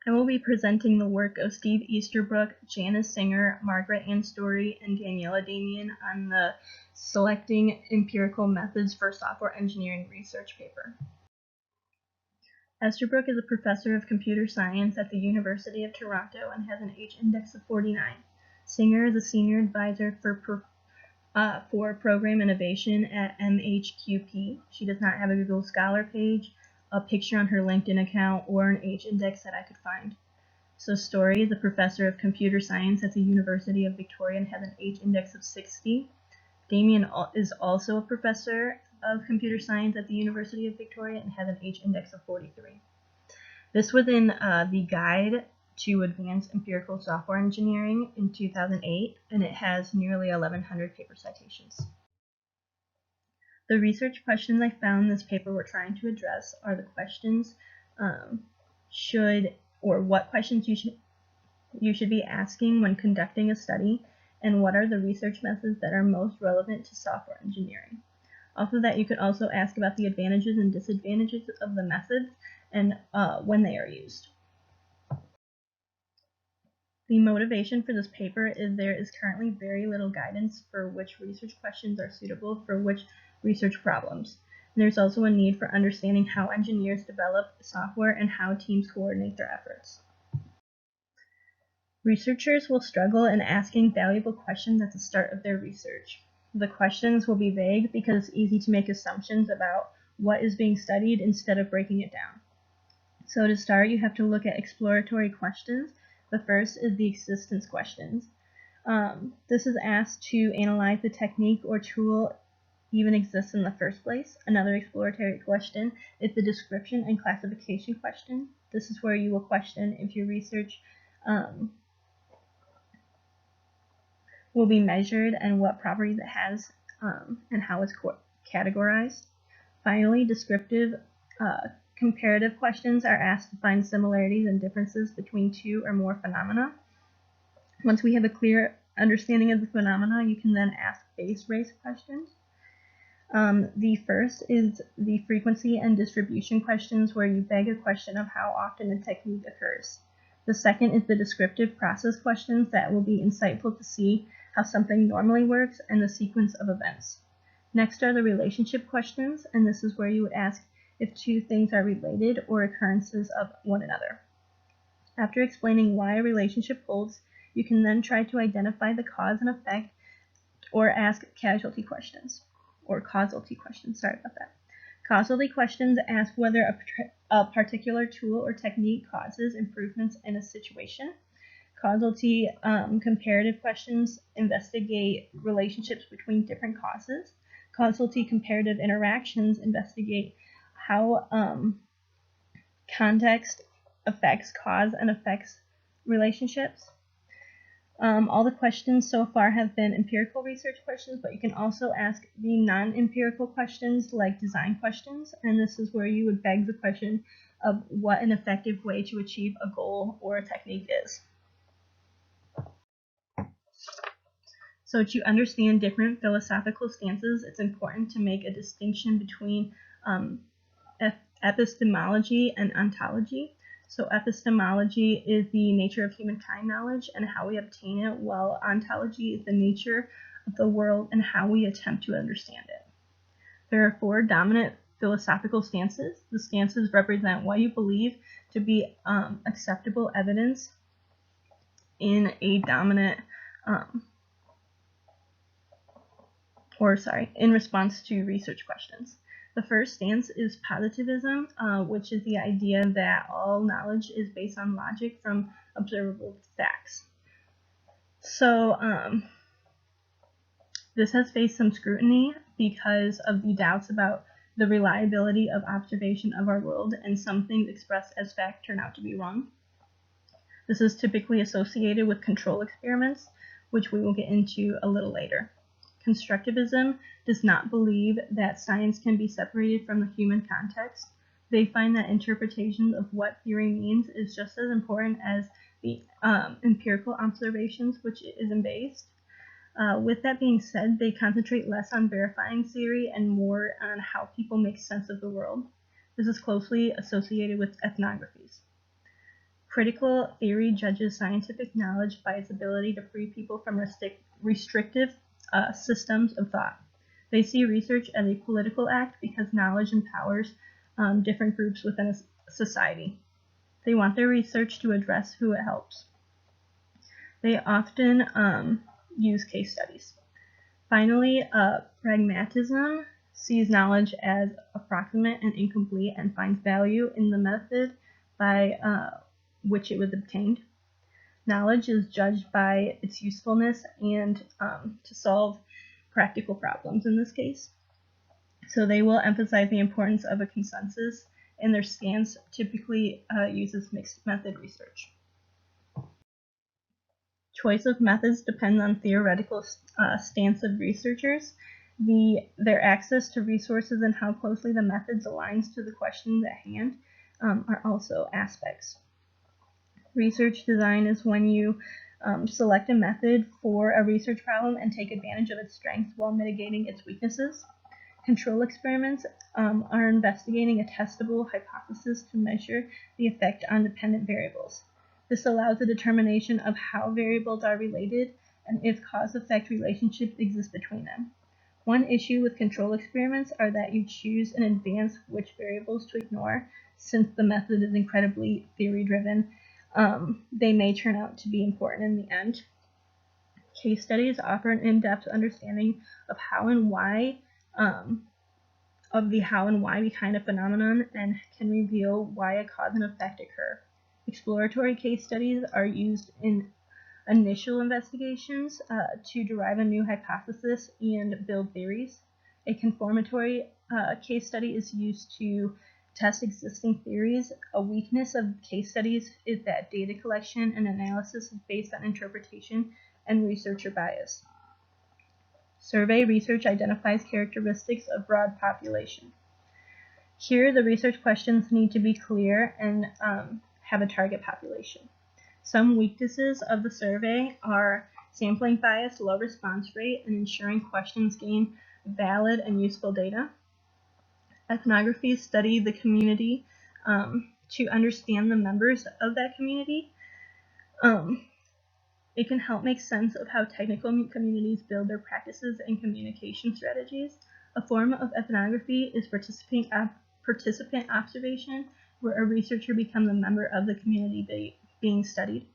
I will be presenting the work of Steve Easterbrook, Janice Singer, Margaret Ann Story, and Daniela Damian on the Selecting Empirical Methods for Software Engineering research paper. Easterbrook is a professor of computer science at the University of Toronto and has an H-index of 49. Singer is a senior advisor for program innovation at MHQP. She does not have a Google Scholar page, a picture on her LinkedIn account, or an H-index that I could find. So Story is a professor of computer science at the University of Victoria and has an H-index of 60. Damien is also a professor of computer science at the University of Victoria and has an H-index of 43. This was in the Guide to Advanced Empirical Software Engineering in 2008, and it has nearly 1,100 paper citations. The research questions I found in this paper we're trying to address are the questions what questions you should be asking when conducting a study, and what are the research methods that are most relevant to software engineering. Off of that, you could also ask about the advantages and disadvantages of the methods and when they are used. The motivation for this paper is there is currently very little guidance for which research questions are suitable for which research problems. And there's also a need for understanding how engineers develop software and how teams coordinate their efforts. Researchers will struggle in asking valuable questions at the start of their research. The questions will be vague because it's easy to make assumptions about what is being studied instead of breaking it down. So to start, you have to look at exploratory questions. The first is the existence questions. This is asked to analyze the technique or tool even exists in the first place. Another exploratory question is the description and classification question. This is where you will question if your research will be measured and what properties it has and how it's categorized. Finally, descriptive comparative questions are asked to find similarities and differences between two or more phenomena. Once we have a clear understanding of the phenomena, you can then ask base race questions. The first is the frequency and distribution questions, where you beg a question of how often a technique occurs. The second is the descriptive process questions that will be insightful to see how something normally works and the sequence of events. Next are the relationship questions, and this is where you would ask if two things are related or occurrences of one another. After explaining why a relationship holds, you can then try to identify the cause and effect or ask causality questions. Causality questions ask whether a particular tool or technique causes improvements in a situation. Causality comparative questions investigate relationships between different causes. Causality comparative interactions investigate how context affects cause and affects relationships. All the questions so far have been empirical research questions, but you can also ask the non-empirical questions like design questions, and this is where you would beg the question of what an effective way to achieve a goal or a technique is. So to understand different philosophical stances, it's important to make a distinction between epistemology and ontology. So epistemology is the nature of humankind knowledge and how we obtain it, while ontology is the nature of the world and how we attempt to understand it. There are four dominant philosophical stances. The stances represent what you believe to be acceptable evidence in a dominant in response to research questions. The first stance is positivism, which is the idea that all knowledge is based on logic from observable facts. So this has faced some scrutiny because of the doubts about the reliability of observation of our world, and some things expressed as fact turn out to be wrong. This is typically associated with control experiments, which we will get into a little later. Constructivism does not believe that science can be separated from the human context. They find that interpretation of what theory means is just as important as the empirical observations which it is based. With that being said, they concentrate less on verifying theory and more on how people make sense of the world. This is closely associated with ethnographies. Critical theory judges scientific knowledge by its ability to free people from restrictive systems of thought. They see research as a political act because knowledge empowers different groups within a society. They want their research to address who it helps. They often use case studies. Finally, pragmatism sees knowledge as approximate and incomplete and finds value in the method by which it was obtained. Knowledge is judged by its usefulness and to solve practical problems in this case. So they will emphasize the importance of a consensus, and their stance typically uses mixed method research. Choice of methods depends on theoretical stance of researchers, their access to resources, and how closely the methods aligns to the questions at hand are also aspects. Research design is when you select a method for a research problem and take advantage of its strengths while mitigating its weaknesses. Control experiments are investigating a testable hypothesis to measure the effect on dependent variables. This allows a determination of how variables are related and if cause-effect relationships exist between them. One issue with control experiments are that you choose in advance which variables to ignore. Since the method is incredibly theory-driven, they may turn out to be important in the end. Case studies offer an in-depth understanding of how and why behind a phenomenon and can reveal why a cause and effect occur. Exploratory case studies are used in initial investigations to derive a new hypothesis and build theories. A confirmatory case study is used to test existing theories. A weakness of case studies is that data collection and analysis is based on interpretation and researcher bias. Survey research identifies characteristics of broad population. Here, the research questions need to be clear and have a target population. Some weaknesses of the survey are sampling bias, low response rate, and ensuring questions gain valid and useful data. Ethnographies study the community to understand the members of that community. It can help make sense of how technical communities build their practices and communication strategies. A form of ethnography is participant observation, where a researcher becomes a member of the community being studied.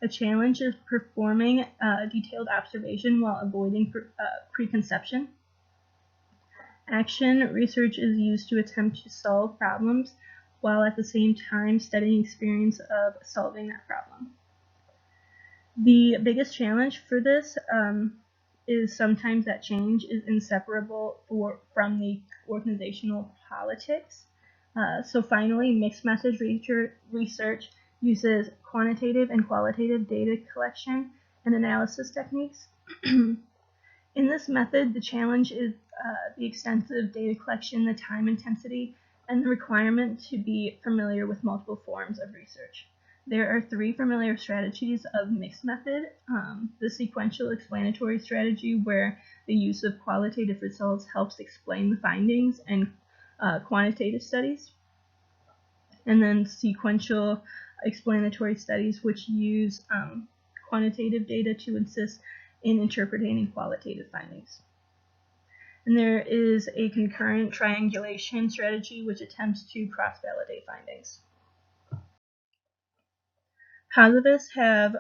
A challenge is performing detailed observation while avoiding preconception. Action research is used to attempt to solve problems while at the same time studying experience of solving that problem. The biggest challenge for this is sometimes that change is inseparable from the organizational politics. So finally, mixed method research uses quantitative and qualitative data collection and analysis techniques. In this method, the challenge is the extensive data collection, the time intensity, and the requirement to be familiar with multiple forms of research. There are three familiar strategies of mixed method. The sequential explanatory strategy, where the use of qualitative results helps explain the findings and quantitative studies. And then sequential explanatory studies, which use quantitative data to assist in interpreting qualitative findings. And there is a concurrent triangulation strategy, which attempts to cross-validate findings. Positivists have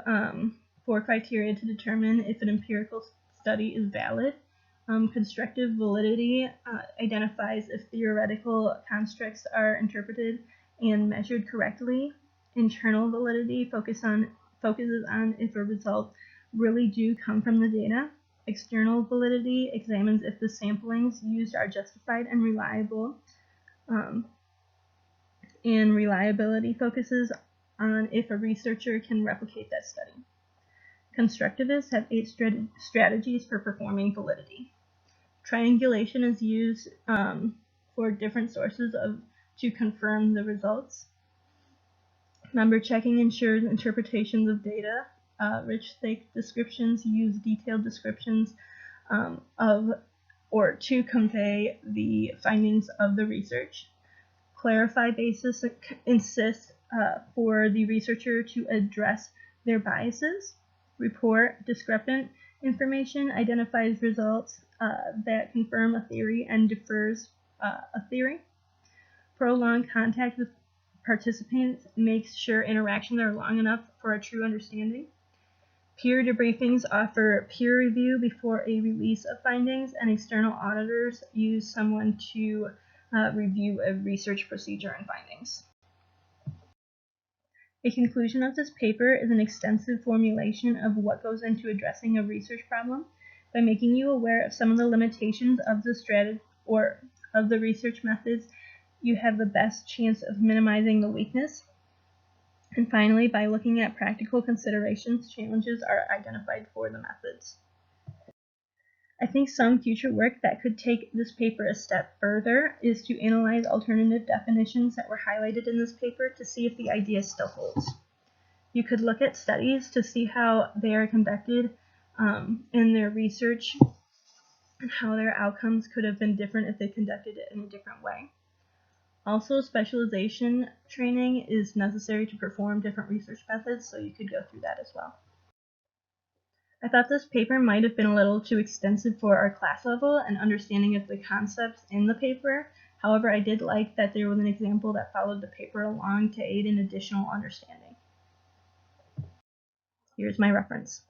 4 criteria to determine if an empirical study is valid. Constructive validity identifies if theoretical constructs are interpreted and measured correctly. Internal validity focuses on if a result really do come from the data. External validity examines if the samplings used are justified and reliable. And reliability focuses on if a researcher can replicate that study. Constructivists have 8 strategies for performing validity. Triangulation is used for different sources to confirm the results. Member checking ensures interpretations of data. Rich, thick descriptions use detailed descriptions to convey the findings of the research. clarify basis insists for the researcher to address their biases. Report discrepant information identifies results that confirm a theory and defers a theory. Prolonged contact with participants makes sure interactions are long enough for a true understanding. Peer debriefings offer peer review before a release of findings, and external auditors use someone to review a research procedure and findings. A conclusion of this paper is an extensive formulation of what goes into addressing a research problem by making you aware of some of the limitations of the strategy or of the research methods. You have the best chance of minimizing the weakness. And finally, by looking at practical considerations, challenges are identified for the methods. I think some future work that could take this paper a step further is to analyze alternative definitions that were highlighted in this paper to see if the idea still holds. You could look at studies to see how they are conducted in their research and how their outcomes could have been different if they conducted it in a different way. Also, specialization training is necessary to perform different research methods, so you could go through that as well. I thought this paper might have been a little too extensive for our class level and understanding of the concepts in the paper. However, I did like that there was an example that followed the paper along to aid in additional understanding. Here's my reference.